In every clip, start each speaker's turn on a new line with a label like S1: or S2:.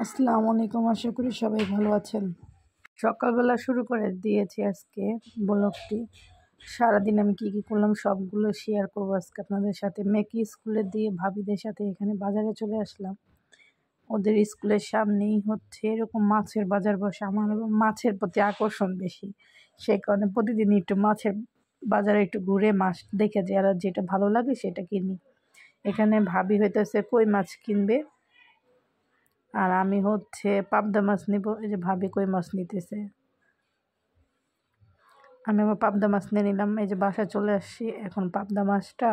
S1: আসসালামু আলাইকুম। আশা করি সবাই ভালো আছেন। সকালবেলা শুরু করে দিয়েছি আজকে ব্লগটি। সারাদিন আমি কী করলাম সবগুলো শেয়ার করবো আজকে আপনাদের সাথে। মেয়েকে স্কুলে দিয়ে ভাবিদের সাথে এখানে বাজারে চলে আসলাম। ওদের স্কুলের সামনেই হচ্ছে এরকম মাছের বাজার বসে। আমার মাছের প্রতি আকর্ষণ বেশি, সেই কারণে প্রতিদিনই একটু মাছের বাজারে একটু ঘুরে মাছ দেখে যে আর যেটা ভালো লাগে সেটা কিনি। এখানে ভাবি হইতেছে কই মাছ কিনবে, আর আমি হচ্ছে পাবদা মাছ নিব। এই যে ভাবি কই মাছ নিতেছে, আমি আবার পাবদা মাছ নিয়ে নিলাম। এই যে বাসায় চলে আসছি। এখন পাবদা মাছটা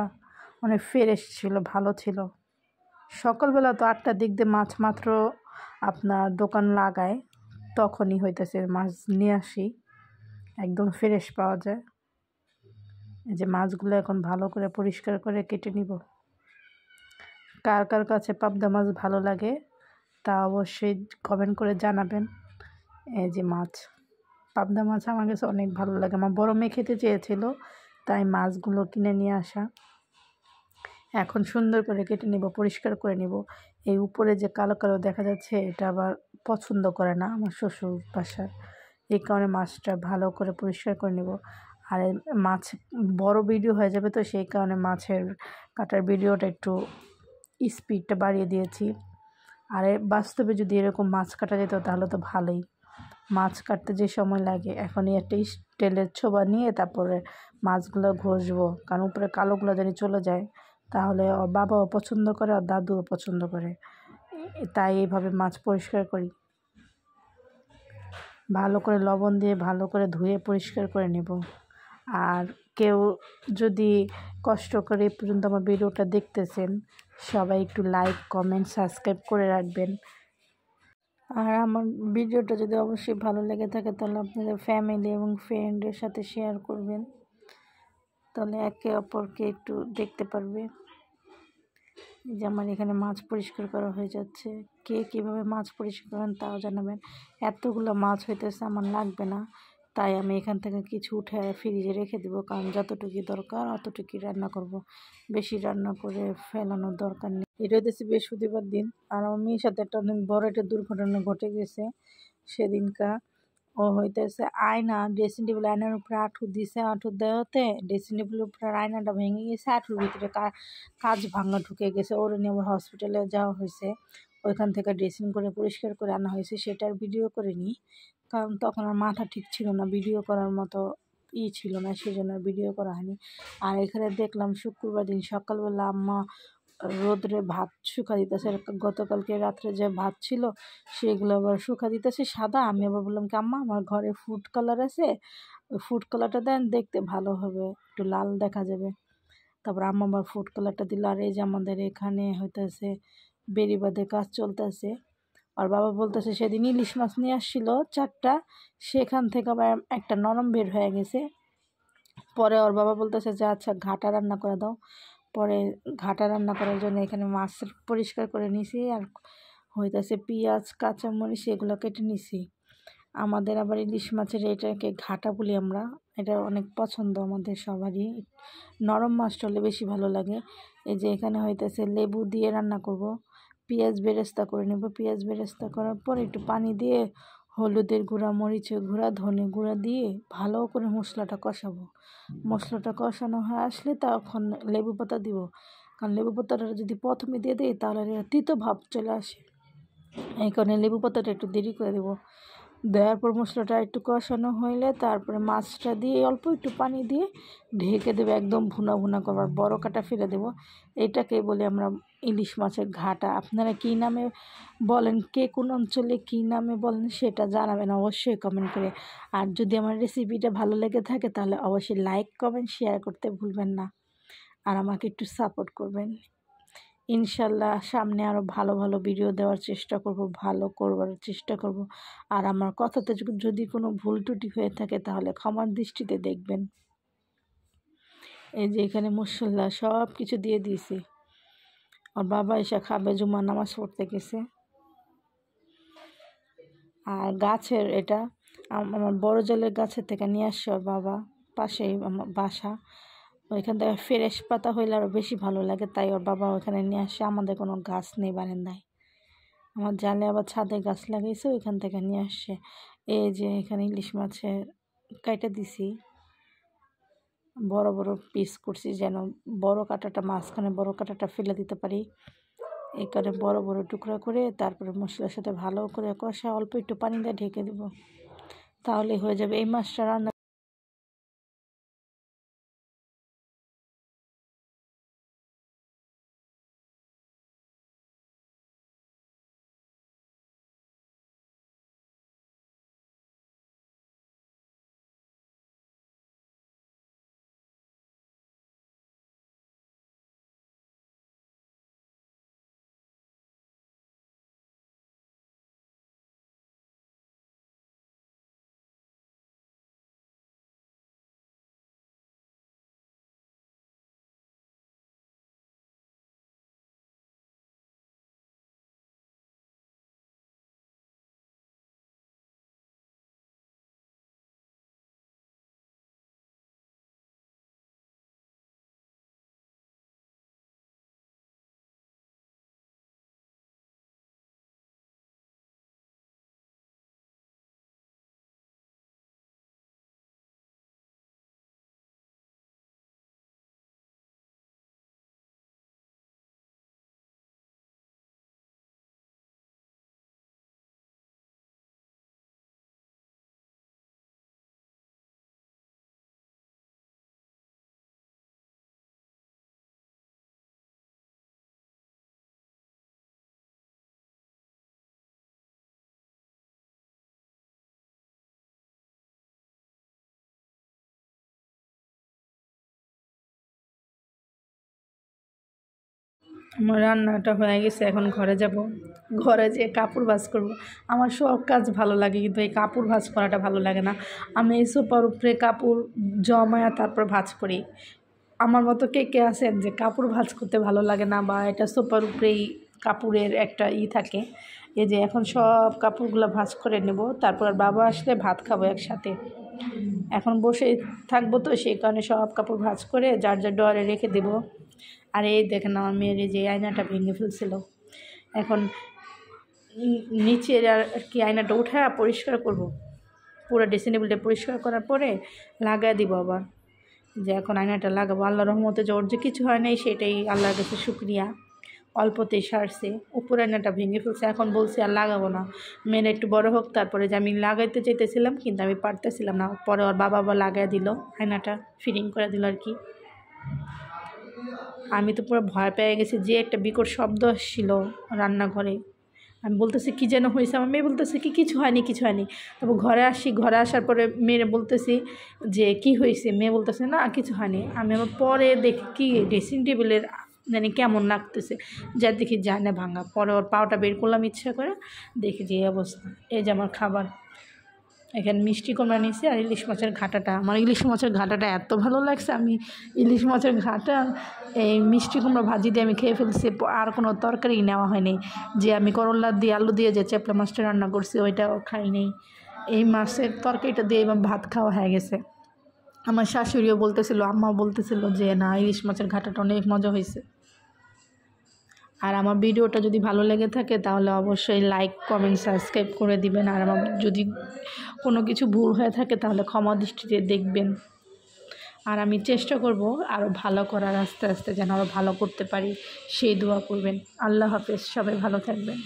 S1: অনেক ফ্রেশ ছিল, ভালো ছিল। সকালবেলা তো 8টার দিক দিয়ে মাছ মাত্র আপনার দোকান লাগায়, তখনই হইতেছে মাছ নিয়ে আসি, একদম ফ্রেশ পাওয়া যায়। এই যে মাছগুলো এখন ভালো করে পরিষ্কার করে কেটে নিব। কার কার কাছে পাবদা মাছ ভালো লাগে তা অবশ্যই কমেন্ট করে জানাবেন। এই যে মাছ, পাবদা মাছ আমার কাছে অনেক ভালো লাগে। আমার বড় মেয়ে খেতে চেয়েছিল, তাই মাছগুলো কিনে নিয়ে আসা। এখন সুন্দর করে কেটে নিব, পরিষ্কার করে নিব। এই উপরে যে কালো কালো দেখা যাচ্ছে এটা আবার পছন্দ করে না আমার শ্বশুর বাসায়, এই কারণে মাছটা ভালো করে পরিষ্কার করে নিব। আর মাছ বড় ভিডিও হয়ে যাবে, তো সেই কারণে মাছের কাটার ভিডিওটা একটু স্পিডটা বাড়িয়ে দিয়েছি। আর বাস্তবে যদি এরকম মাছ কাটা যেত তাহলে তো ভালোই। মাছ কাটতে যে সময় লাগে, এখনই একটা স্টিলের ছোবা নিয়ে তারপরে মাছগুলো ঘষবো, কারণ উপরে কালোগুলো যদি চলে যায় তাহলে ওর বাবাও পছন্দ করে, আর দাদুও পছন্দ করে। তাই এইভাবে মাছ পরিষ্কার করি, ভালো করে লবণ দিয়ে ভালো করে ধুয়ে পরিষ্কার করে নেব। আর কেউ যদি কষ্ট করে এই পর্যন্ত আমার ভিডিওটা দেখতেছেন, সবাই একটু লাইক কমেন্ট সাবস্ক্রাইব করে রাখবেন। আর আমার ভিডিওটা যদি অবশ্যই ভালো লেগে থাকে তাহলে আপনাদের ফ্যামিলি এবং ফ্রেন্ডের সাথে শেয়ার করবেন, তাহলে একে অপরকে একটু দেখতে পারবে। এই যে আমার এখানে মাছ পরিষ্কার করা হয়ে যাচ্ছে। কে কীভাবে মাছ পরিষ্কার করেন তাও জানাবেন। এতগুলো মাছ হইতেছে আমার লাগবে না, তাই আমি এখান থেকে কিছু উঠে ফ্রিজে রেখে দেবো, কারণ যতটুকু দরকার অতটুকুই রান্না করব, বেশি রান্না করে ফেলানোর দরকার নেই। এটা হইতেছে বৃহস্পতিবার দিন, আর আমার মেয়ের সাথে একটা অনেক বড় একটা দুর্ঘটনা ঘটে গেছে সেদিনকার। ও হইতেছে আয়না, ড্রেসিং টেবিল আয়নার উপরে আঁঠু দিছে, আঁঠু দেওয়াতে ড্রেসিং টেবিলের উপরে আয়নাটা ভেঙে গেছে, আঁঠুর ভিতরে কাঁচ ভাঙা ঢুকে গেছে। ওর নিয়ে আমার হসপিটালে যাওয়া হয়েছে, ওইখান থেকে ড্রেসিং করে পরিষ্কার করে আনা হয়েছে। সেটার ভিডিও করে নিই, কারণ তখন আর মাথা ঠিক ছিল না, ভিডিও করার মতো ছিল না, সেই জন্য ভিডিও করা হয়নি। আর এখানে দেখলাম শুক্রবার দিন সকালবেলা আম্মা রোদ্রে ভাত শুকা দিতেছে। গতকালকে রাত্রে যে ভাত ছিল সেগুলো আবার শুকা দিতেছে সাদা। আমি আবার বললাম কি আম্মা আমার ঘরে ফুড কালার আছে, ওই ফুড কালারটা দেন, দেখতে ভালো হবে, একটু লাল দেখা যাবে। তারপর আম্মা আবার ফুড কালারটা দিল। আর এই যে আমাদের এখানে হইতেছে বেড়িবাঁধে কাজ চলতেছে। আর বাবা বলতেছে সেদিন ইলিশ মাছ নিয়ে আসছিল 4টা, সেখান থেকে আবার একটা নরম বের হয়ে গেছে। পরে ওর বাবা বলতেছে যে আচ্ছা ঘাটা রান্না করে দাও। পরে ঘাটা রান্না করার জন্য এখানে মাছ পরিষ্কার করে নিছি, আর হইতেছে পেঁয়াজ কাঁচামরিচ এগুলো কেটে নিছি। আমাদের আবার ইলিশ মাছের এটাকে ঘাটা বলি আমরা, এটা অনেক পছন্দ আমাদের সবারই। নরম মাছটা হলে বেশি ভালো লাগে। এই যে এখানে হইতেছে লেবু দিয়ে রান্না করব। পেঁয়াজ বেরেস্তা করে নেব, পেঁয়াজ বেরেস্তা করার পর একটু পানি দিয়ে হলুদের গুঁড়া, মরিচের গুঁড়া, ধনে গুঁড়া দিয়ে ভালো করে মশলাটা কষাবো। মশলাটা কষানো হয়ে আসলে তখন লেবু পাতা দিব, কারণ লেবু পাতাটা যদি প্রথমে দিয়ে দিই তাহলে তিতো ভাব চলে আসে, এই কারণে লেবু পাতাটা একটু দেরি করে দেবো। দেওয়ার পর মশলাটা একটু কষানো হইলে তারপরে মাছটা দিয়ে অল্প একটু পানি দিয়ে ঢেকে দেবো, একদম ভুনা ভুনা করবার, বড় কাটা ফেলে দেবো। এটাকে বলি আমরা ইলিশ মাছের ঘাটা। আপনারা কী নামে বলেন, কে কোন অঞ্চলে কী নামে বলেন সেটা জানাবেন অবশ্যই কমেন্ট করে। আর যদি আমার রেসিপিটা ভালো লেগে থাকে তাহলে অবশ্যই লাইক কমেন্ট শেয়ার করতে ভুলবেন না, আর আমাকে একটু সাপোর্ট করবেন। ইনশাল্লাহ সামনে আরও ভালো ভালো ভিডিও দেওয়ার চেষ্টা করব, ভালো করবার চেষ্টা করব। আর আমার কথাতে যদি কোনো ভুল ত্রুটি হয়ে থাকে তাহলে ক্ষমার দৃষ্টিতে দেখবেন। এই যে এখানে মশলা সব কিছু দিয়ে দিয়েছি। আর বাবা এসে খাবে, জুমার নামাজ পড়তে গেছে। আর গাছের এটা আমার বড় জলের গাছের থেকে নিয়ে আসছে ওর বাবা, পাশেই আমার বাসা। ওইখান থেকে ফ্রেশ পাতা হইলে আরও বেশি ভালো লাগে, তাই ওর বাবা ওইখানে নিয়ে আসে। আমাদের কোনো গাছ নেই বারান্দায়। আমার জালে আবার ছাদে গাছ লাগাইছে, ওইখান থেকে নিয়ে আসছে। এই যে এখানে ইলিশ মাছের কাইটা দিছি, বড় বড় পিস করছি যেন বড় কাঁটাটা মাঝখানে বড় কাঁটাটা ফেলে দিতে পারি। এই কারণে বড় বড় টুকরা করে তারপরে মশলার সাথে ভালো করে কষা অল্প একটু পানি দিয়ে ঢেকে দেব, তাহলে হয়ে যাবে এই মাছটা রান্না। আমার রান্নাটা হয়ে গেছে, এখন ঘরে যাব। ঘরে যেয়ে কাপড় ভাঁজ করব। আমার সব কাজ ভালো লাগে, কিন্তু এই কাপড় ভাঁজ করাটা ভালো লাগে না। আমি এই সোফার উপরে কাপড় জমায়া তারপর ভাঁজ করি। আমার মতো কে কে আছেন যে কাপড় ভাঁজ করতে ভালো লাগে না, বা এটা সোফার উপরেই কাপড়ের একটা থাকে। এই যে এখন সব কাপড়গুলো ভাঁজ করে নেব, তারপর বাবা আসলে ভাত খাবো একসাথে। এখন বসে থাকবো তো, সেই কারণে সব কাপড় ভাঁজ করে যার যার ডয়ারে রেখে দেবো। আর এই দেখেন আমার মেয়ের এই যে আয়নাটা ভেঙে ফেলছিল, এখন নিচের আর কি আয়নাটা উঠে পরিষ্কার করব। পুরো ড্রেসিং টেবিলটা পরিষ্কার করার পরে লাগাই দিব আবার। যে এখন আয়নাটা লাগাবো, আল্লাহ রহমতে যে ওর যে কিছু হয় নাই সেটাই আল্লাহর কাছে শুক্রিয়া, অল্পতেই সারছে। উপর আয়নাটা ভেঙে ফেলছে, এখন বলছি আর লাগাবো না, মেয়েরা একটু বড় হোক। তারপরে যে আমি লাগাইতে চাইতেছিলাম কিন্তু আমি পারতেছিলাম না, পরে ওর বাবা আবার লাগাই দিল, আয়নাটা ফিটিং করে দিল আর কি। আমি তো পুরো ভয় পেয়ে গেছি, যে একটা বিকট শব্দ আসছিল রান্নাঘরে। আমি বলতেছি কী যেন হয়েছে, আমার মেয়ে বলতেছে কি কিছু হয়নি কিছু হয়নি। তারপর ঘরে আসি, ঘরে আসার পরে মেয়েরে বলতেছি যে কি হয়েছে, মেয়ে বলতেছে না কিছু হয়নি। আমি আবার পরে দেখি কি ড্রেসিং টেবিলের জানি কেমন লাগতেছে, যা দেখি যায় না ভাঙা। পরে ওর পাওটা বের করলাম ইচ্ছা করে, দেখি যে এই অবস্থা। এই যে আমার খাবার, এখানে মিষ্টি কুমড়া নিয়েছি আর ইলিশ মাছের ঘাটাটা। আমার ইলিশ মাছের ঘাটাটা এত ভালো লাগছে, আমি ইলিশ মাছের ঘাটা এই মিষ্টি কুমড়া ভাজি দিয়ে আমি খেয়ে ফেলছি। আর কোনো তরকারি নেওয়া হয়নি, যে আমি করলা দিয়ে আলু দিয়ে যে চেপলা মাছটা রান্না করছি ওইটাও খাই নেই। এই মাছের তরকারিটা দিয়ে এবার ভাত খাওয়া হয়ে গেছে। আমার শাশুড়িও বলতেছিল, আম্মাও বলতেছিল যে না ইলিশ মাছের ঘাটাটা অনেক মজা হয়েছে। আর আমার ভিডিওটা যদি ভালো লেগে থাকে তাহলে অবশ্যই লাইক কমেন্ট সাবস্ক্রাইব করে দিবেন। আর আমার যদি কোনো কিছু ভুল হয়ে থাকে তাহলে ক্ষমা দৃষ্টিতে দেখবেন। আর আমি চেষ্টা করব আরও ভালো করার, আস্তে আস্তে যেন আরও ভালো করতে পারি, সেই দোয়া করবেন। আল্লাহ হাফেজ, সবাই ভালো থাকবেন।